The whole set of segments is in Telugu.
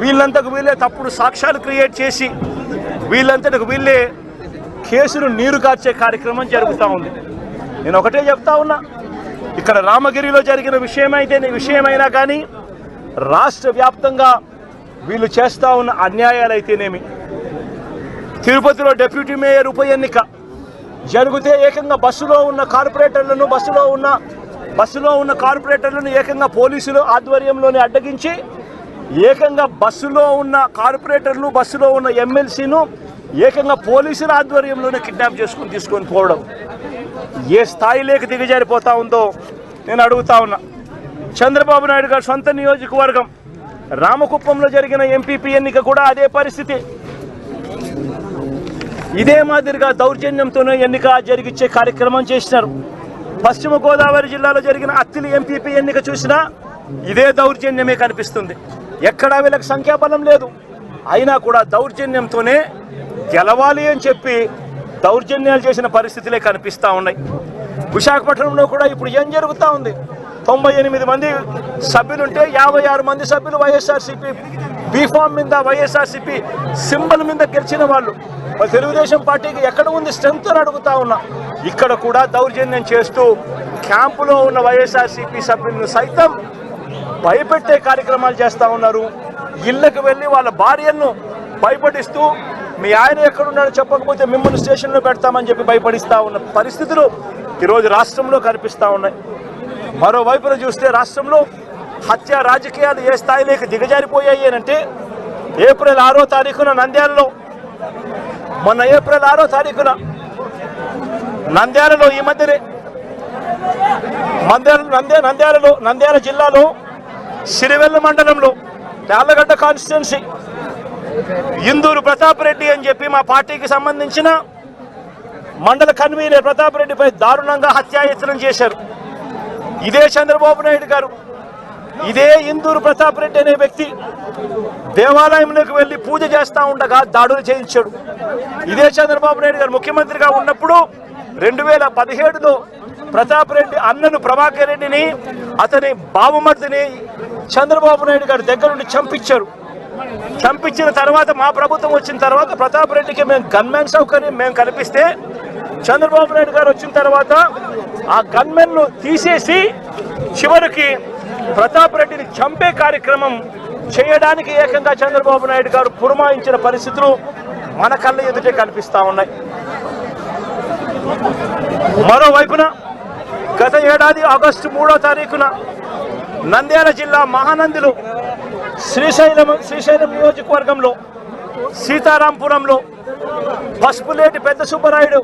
వీళ్ళంతకు వీళ్ళే తప్పుడు సాక్ష్యాలు క్రియేట్ చేసి వీళ్ళంతకు వీళ్ళే కేసును నీరు కార్చే కార్యక్రమం జరుగుతూ ఉంది. నేను ఒకటే చెప్తా ఉన్నా, ఇక్కడ రామగిరిలో జరిగిన విషయమైనా కానీ రాష్ట్ర వ్యాప్తంగా వీళ్ళు చేస్తూ ఉన్న అన్యాయాలు అయితేనేమి, తిరుపతిలో డిప్యూటీ మేయర్ ఉప ఎన్నిక జరిగితే ఏకంగా బస్సులో ఉన్న కార్పొరేటర్లను ఏకంగా పోలీసులు ఆధ్వర్యంలోనే అడ్డగించి ఏకంగా బస్సులో ఉన్న కార్పొరేటర్లు బస్సులో ఉన్న ఎమ్మెల్సీను ఏకంగా పోలీసుల ఆధ్వర్యంలోనే కిడ్నాప్ తీసుకొని పోవడం ఏ స్థాయిలోకి దిగజారిపోతా ఉందో నేను అడుగుతా ఉన్నా. చంద్రబాబు నాయుడు గారు సొంత నియోజకవర్గం రామకుప్పంలో జరిగిన ఎంపీపీ ఎన్నిక కూడా అదే పరిస్థితి. ఇదే మాదిరిగా దౌర్జన్యంతోనే ఎన్నిక జరిగించే కార్యక్రమం చేసినారు. పశ్చిమ గోదావరి జిల్లాలో జరిగిన అత్తిలి ఎంపీపీ ఎన్నిక చూసినా ఇదే దౌర్జన్యమే కనిపిస్తుంది. ఎక్కడా వీళ్ళకి సంఖ్యాబలం లేదు, అయినా కూడా దౌర్జన్యంతోనే గెలవాలి అని చెప్పి దౌర్జన్యాలు చేసిన పరిస్థితులే కనిపిస్తూ ఉన్నాయి. విశాఖపట్నంలో కూడా ఇప్పుడు ఏం జరుగుతూ ఉంది? 98 మంది సభ్యులుంటే 56 మంది సభ్యులు వైఎస్ఆర్సీపీ బీఫామ్ మీద వైఎస్ఆర్సీపీ సింబల్ మీద గెలిచిన వాళ్ళు. తెలుగుదేశం పార్టీకి ఎక్కడ ఉంది స్ట్రెంత్ అని అడుగుతా ఉన్నా. ఇక్కడ కూడా దౌర్జన్యం చేస్తూ క్యాంపులో ఉన్న వైఎస్ఆర్సీపీ సభ్యులను సైతం భయపెట్టే కార్యక్రమాలు చేస్తూ ఉన్నారు. ఇళ్లకు వెళ్ళి వాళ్ళ భార్యలను భయపడిస్తూ మీ ఆయన ఎక్కడున్నాడో చెప్పకపోతే మిమ్మల్ని స్టేషన్లో పెడతామని చెప్పి భయపడిస్తూ ఉన్న పరిస్థితులు ఈరోజు రాష్ట్రంలో కనిపిస్తూ ఉన్నాయి. మరోవైపున చూస్తే రాష్ట్రంలో హత్య రాజకీయాలు ఏ స్థాయిలోకి దిగజారిపోయాయి అంటే ఏప్రిల్ 6వ తారీఖున నంద్యాలలో నంద్యాలలో ఈ మధ్యనే నంద్యాల జిల్లాలో సిరివెల్ల మండలంలో యార్లగడ్డ కాన్స్టిట్యున్సీ ఇందూరు ప్రతాప్ రెడ్డి అని చెప్పి మా పార్టీకి సంబంధించిన మండల కన్వీనర్ ప్రతాప్ రెడ్డిపై దారుణంగా హత్యాయత్నం చేశారు. ఇదే చంద్రబాబు నాయుడు గారు, ఇదే ఇందూరు ప్రతాప్ రెడ్డి అనే వ్యక్తి దేవాలయంలోకి వెళ్ళి పూజ చేస్తూ ఉండగా దాడులు చేయించాడు. ఇదే చంద్రబాబు నాయుడు గారు ముఖ్యమంత్రిగా ఉన్నప్పుడు 2017లో ప్రతాప్ రెడ్డి అన్నను ప్రభాకర్ రెడ్డిని అతని బావమర్దిని చంద్రబాబు నాయుడు గారి దగ్గర నుండి చంపించిన తర్వాత మా ప్రభుత్వం వచ్చిన తర్వాత ప్రతాప్ రెడ్డికి మేము గన్మెన్ సౌకర్యం మేము కల్పిస్తే చంద్రబాబు నాయుడు గారు వచ్చిన తర్వాత ఆ గన్మెన్ను తీసేసి చివరికి ప్రతాప్ రెడ్డిని చంపే కార్యక్రమం చేయడానికి ఏకంగా చంద్రబాబు నాయుడు గారు పురమాయించిన పరిస్థితులు మన కళ్ళ ఎదుటే కనిపిస్తూ ఉన్నాయి. మరోవైపున గత ఏడాది ఆగస్టు 3వ తారీఖున నంద్యాల జిల్లా మహానందిలో శ్రీశైలం నియోజకవర్గంలో సీతారాంపురంలో పసుపులేటి పెద్ద సుబ్బరాయుడు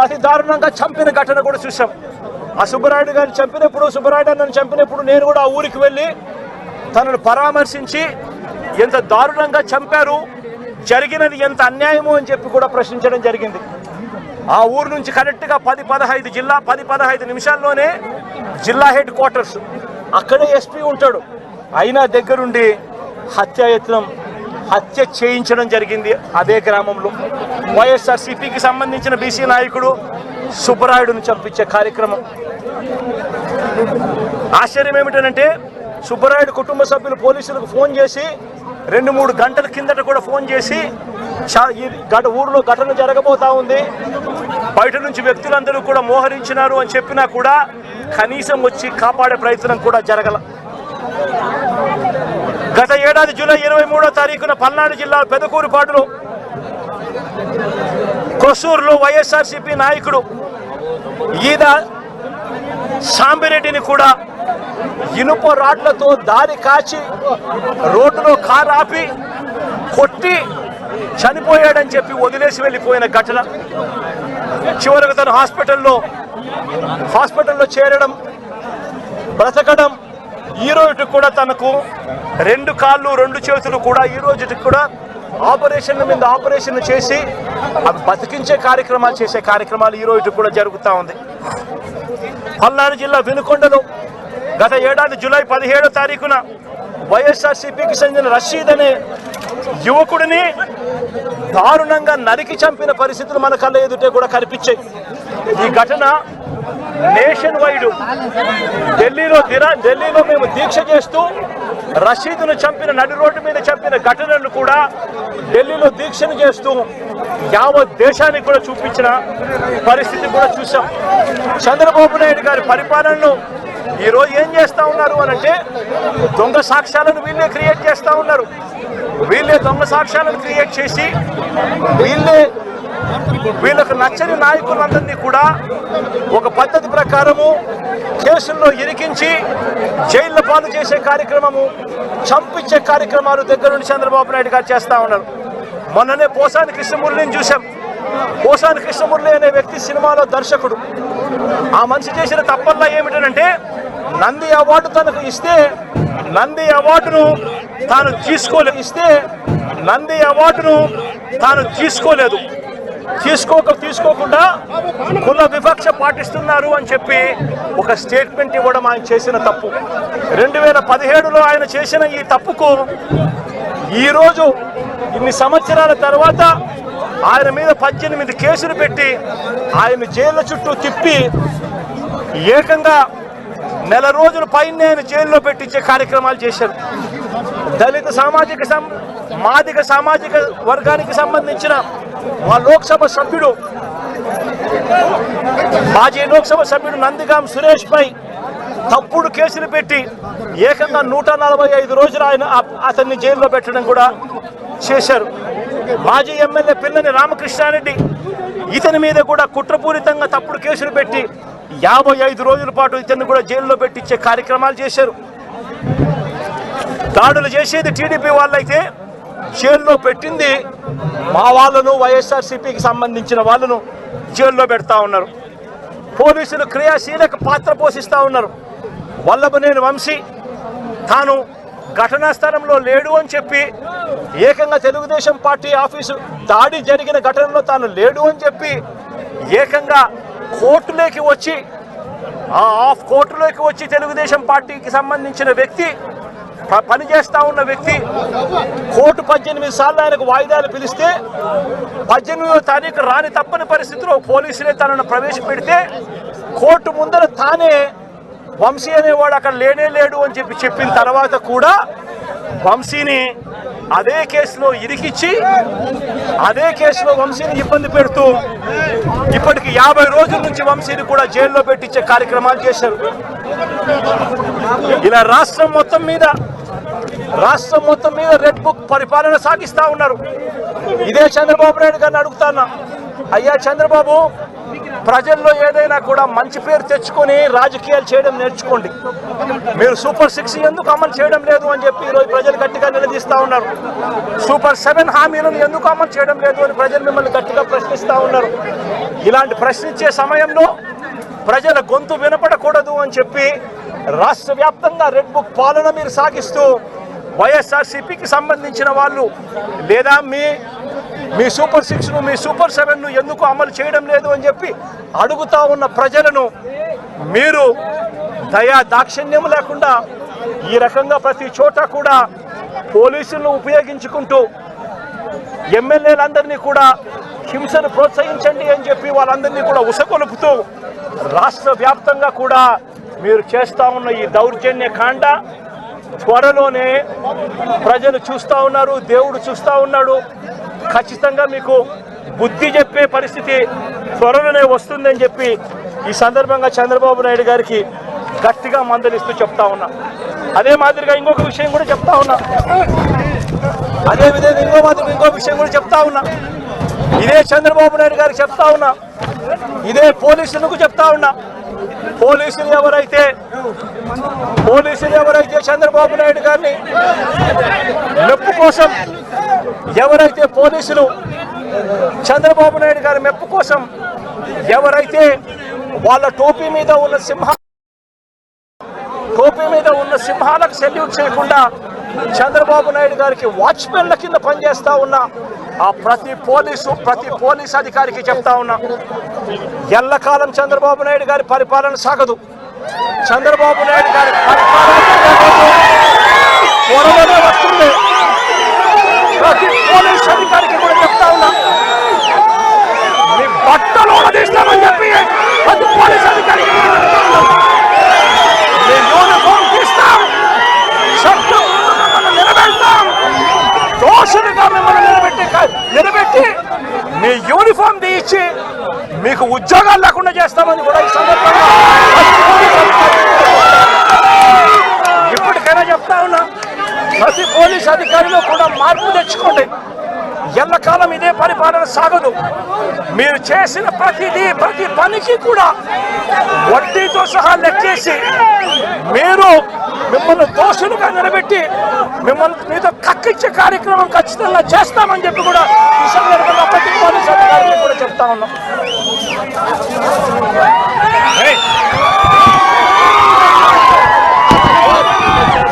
అతి దారుణంగా చంపిన ఘటన కూడా చూసాం. ఆ సుబ్బరాయుడు గారిని చంపినప్పుడు నేను కూడా ఆ ఊరికి వెళ్ళి తనను పరామర్శించి ఎంత దారుణంగా చంపారు, జరిగినది ఎంత అన్యాయమో అని చెప్పి కూడా ప్రశ్నించడం జరిగింది. ఆ ఊరు నుంచి కరెక్ట్గా 10-15 నిమిషాల్లోనే జిల్లా హెడ్ క్వార్టర్స్, అక్కడే ఎస్పీ ఉంటాడు. అయినా దగ్గరుండి హత్య చేయించడం జరిగింది. అదే గ్రామంలో వైఎస్ఆర్సీపీకి సంబంధించిన బీసీ నాయకుడు సుబ్బరాయుడును చంపించే కార్యక్రమం. ఆశ్చర్యం ఏమిటంటే సుబ్బరాయుడు కుటుంబ సభ్యులు పోలీసులకు ఫోన్ చేసి 2-3 గంటల కిందట కూడా ఫోన్ చేసి ఊరిలో ఘటన జరగబోతా ఉంది, బయట నుంచి వ్యక్తులందరూ కూడా మోహరించినారు అని చెప్పినా కూడా కనీసం వచ్చి కాపాడే ప్రయత్నం కూడా జరగల. గత ఏడాది జూలై 23వ తారీఖున పల్నాడు జిల్లా పెదకూరుపాడులో కొసూరులో వైఎస్ఆర్సీపీ నాయకుడు ఈద సాంబిరెడ్డిని కూడా ఇనుప రాడ్లతో దారి కాచి రోడ్డులో కారు ఆపి కొట్టి చనిపోయాడని చెప్పి వదిలేసి వెళ్ళిపోయిన ఘటన. చివరకు తను హాస్పిటల్లో చేరడం, బ్రతకడం, ఈ రోజుకి కూడా తనకు 2 కాళ్ళు 2 చేతులు కూడా ఈ రోజుకి కూడా ఆపరేషన్ చేసి అవి బతికించే కార్యక్రమాలు ఈ రోజు కూడా జరుగుతూ ఉంది. పల్నాడు జిల్లా వినుకొండలో గత ఏడాది జూలై 17వ తారీఖున వైఎస్ఆర్సీపీకి చెందిన రషీద్ అనే యువకుడిని దారుణంగా నరికి చంపిన పరిస్థితులు మన కళ్ళ ఎదుటే కూడా కనిపించాయి. ఈ ఘటన నేషన్ వైడ్ ఢిల్లీలో మేము దీక్ష చేస్తూ రషీదును చంపిన నడి రోడ్డు మీద చంపిన ఘటనను కూడా ఢిల్లీలో దీక్షను చేస్తూ యావత్ దేశానికి కూడా చూపించిన పరిస్థితి కూడా చూసాం. చంద్రబాబు నాయుడు గారి పరిపాలనను ఈరోజు ఏం చేస్తూ ఉన్నారు అనంటే దొంగ సాక్ష్యాలను వీళ్ళే క్రియేట్ చేస్తూ ఉన్నారు. వీళ్ళే దొంగ సాక్ష్యాలను క్రియేట్ చేసి వీళ్ళకు నచ్చని నాయకులందరినీ కూడా ఒక పద్ధతి ప్రకారము కేసుల్లో ఇరికించి జైళ్ళ పాలు చేసే కార్యక్రమము, చంపించే కార్యక్రమాలు దగ్గర నుండి చంద్రబాబు నాయుడు గారు చేస్తూ ఉన్నారు. మొన్ననే పోసాని కృష్ణమురళిని చూసాం. పోసాని కృష్ణమురళి అనే వ్యక్తి సినిమాలో దర్శకుడు. ఆ మనిషి చేసిన తప్పల్లా ఏమిటంటే నంది అవార్డు తనకు ఇస్తే నంది అవార్డును తాను తీసుకోలేదు. తీసుకోకుండా కుల వివక్ష పాటిస్తున్నారు అని చెప్పి ఒక స్టేట్మెంట్ ఇవ్వడం ఆయన చేసిన తప్పు. 2017లో ఆయన చేసిన ఈ తప్పుకు ఈరోజు ఇన్ని సంవత్సరాల తర్వాత ఆయన మీద 18 కేసులు పెట్టి ఆయన జైళ్ళ చుట్టూ తిప్పి ఏకంగా నెల రోజుల పైన ఆయన జైల్లో పెట్టించే కార్యక్రమాలు చేశారు. దళిత మాదిగ సామాజిక వర్గానికి సంబంధించిన మా మాజీ లోక్సభ సభ్యుడు నందిగాం సురేష్ పై తప్పుడు కేసులు పెట్టి ఏకంగా 145 రోజులు అతన్ని జైల్లో పెట్టడం కూడా చేశారు. మాజీ ఎమ్మెల్యే పిల్లని రామకృష్ణారెడ్డి ఇతని మీద కూడా కుట్రపూరితంగా తప్పుడు కేసులు పెట్టి 55 రోజుల పాటు ఇతన్ని కూడా జైల్లో పెట్టించే కార్యక్రమాలు చేశారు. దాడులు చేసేది టీడీపీ వాళ్ళైతే జైల్లో పెట్టింది మా వాళ్ళను, వైఎస్ఆర్సీపీకి సంబంధించిన వాళ్ళను జైల్లో పెడతా ఉన్నారు. పోలీసులు క్రియాశీలక పాత్ర పోషిస్తూ ఉన్నారు. వల్లభనేని వంశీ తాను ఘటనా స్థలంలో లేడు అని చెప్పి ఏకంగా తెలుగుదేశం పార్టీ ఆఫీసు దాడి జరిగిన ఘటనలో తాను లేడు అని చెప్పి ఏకంగా కోర్టులోకి వచ్చి తెలుగుదేశం పార్టీకి సంబంధించిన వ్యక్తి, పనిచేస్తా ఉన్న వ్యక్తి కోర్టు 18 సార్లు ఆయనకు వాయిదాలు పిలిస్తే 18వ తారీఖు రాని తప్పని పరిస్థితిలో పోలీసులే తనను ప్రవేశపెడితే కోర్టు ముందర తానే వంశీ అనేవాడు అక్కడ లేడు అని చెప్పిన తర్వాత కూడా వంశీని అదే కేసులో ఇరికిచ్చి అదే కేసులో వంశీని ఇబ్బంది పెడుతూ ఇప్పటికి 50 రోజుల నుంచి వంశీని కూడా జైల్లో పెట్టించే కార్యక్రమాలు చేశారు. ఇలా రాష్ట్రం మొత్తం మీద రెడ్ బుక్ పరిపాలన సాగిస్తా ఉన్నారు. ఇదే చంద్రబాబు నాయుడు గారిని అడుగుతాను, అయ్యా చంద్రబాబు, ప్రజల్లో ఏదైనా కూడా మంచి పేరు తెచ్చుకొని రాజకీయాలు చేయడం నేర్చుకోండి. మీరు సూపర్ 6 ఎందుకు అమలు చేయడం లేదు అని చెప్పి ఈరోజు ప్రజలు గట్టిగా నిలదీస్తూ ఉన్నారు. సూపర్ 7 హామీలను ఎందుకు అమలు చేయడం లేదు అని ప్రజలు మిమ్మల్ని గట్టిగా ప్రశ్నిస్తూ ఉన్నారు. ఇలాంటి ప్రశ్నించే సమయంలో ప్రజల గొంతు వినపడకూడదు అని చెప్పి రాష్ట్ర వ్యాప్తంగా రెడ్ బుక్ పాలన మీరు సాగిస్తూ వైఎస్ఆర్సీపీకి సంబంధించిన వాళ్ళు లేదా మీ సూపర్ 6ను మీ సూపర్ 7ను ఎందుకు అమలు చేయడం లేదు అని చెప్పి అడుగుతా ఉన్న ప్రజలను మీరు దాక్షిణ్యం లేకుండా ఈ రకంగా ప్రతి చోట కూడా పోలీసులను ఉపయోగించుకుంటూ ఎమ్మెల్యేలందరినీ కూడా హింసను ప్రోత్సహించండి అని చెప్పి వాళ్ళందరినీ కూడా ఉసగొలుపుతూ రాష్ట్ర వ్యాప్తంగా కూడా మీరు చేస్తూ ఉన్న ఈ దౌర్జన్య కాండ త్వరలోనే ప్రజలు చూస్తూ ఉన్నారు, దేవుడు చూస్తూ ఉన్నాడు. ఖచ్చితంగా మీకు బుద్ధి చెప్పే పరిస్థితి త్వరలోనే వస్తుందని చెప్పి ఈ సందర్భంగా చంద్రబాబు నాయుడు గారికి గట్టిగా మందలిస్తూ చెప్తా ఉన్నా. అదే మాదిరిగా ఇంకొక విషయం కూడా చెప్తా ఉన్నా. ఇంకో విషయం కూడా చెప్తా ఉన్నా. ఇదే చంద్రబాబు నాయుడు గారికి చెప్తా ఉన్నా, ఇదే పోలీసులకు చెప్తా ఉన్నా. పోలీసులు ఎవరైతే చంద్రబాబు నాయుడు గారిని మెప్పు కోసం చంద్రబాబు నాయుడు గారి మెప్పు కోసం ఎవరైతే వాళ్ళ టోపీ మీద ఉన్న సింహాలకు సెల్యూట్ చేయకుండా చంద్రబాబు నాయుడు గారికి వాచ్మెన్ల కింద పనిచేస్తా ఉన్న ఆ ప్రతి పోలీస్ అధికారికి చెప్తా ఉన్నా, ఎల్లకాలం చంద్రబాబు నాయుడు గారి పరిపాలన సాగదు. చంద్రబాబు నాయుడు గారి పరిపాలన త్వరలోనే వస్తుంది. ప్రతి పోలీస్ అధికారికి కూడా చెప్తా ఉన్నా, మీ బట్టలు తీస్తామని చెప్పి ప్రతి పోలీస్ అధికారికి యూనిఫామ్ తీస్తాం, మీ యూనిఫామ్ తీయించి మీకు ఉద్యోగాలు లేకుండా చేస్తామని కూడా ఈ సందర్భంగా ఇప్పటికైనా చెప్తా ఉన్నా, ప్రతి పోలీస్ అధికారిలో కూడా మార్పు తెచ్చుకోండి. ఎల్లకాలం ఇదే పరిపాలన సాగదు. మీరు చేసిన ప్రతి పనికి కూడా వడ్డీతో సహా లెక్కేసి మిమ్మల్ని దోషులుగా నిలబెట్టి మీతో కక్కించే కార్యక్రమం ఖచ్చితంగా చేస్తామని చెప్పి కూడా ఈ సందర్భంగా ప్రతి పోలీస్ అధికారులు కూడా చెప్తా ఉన్నాం.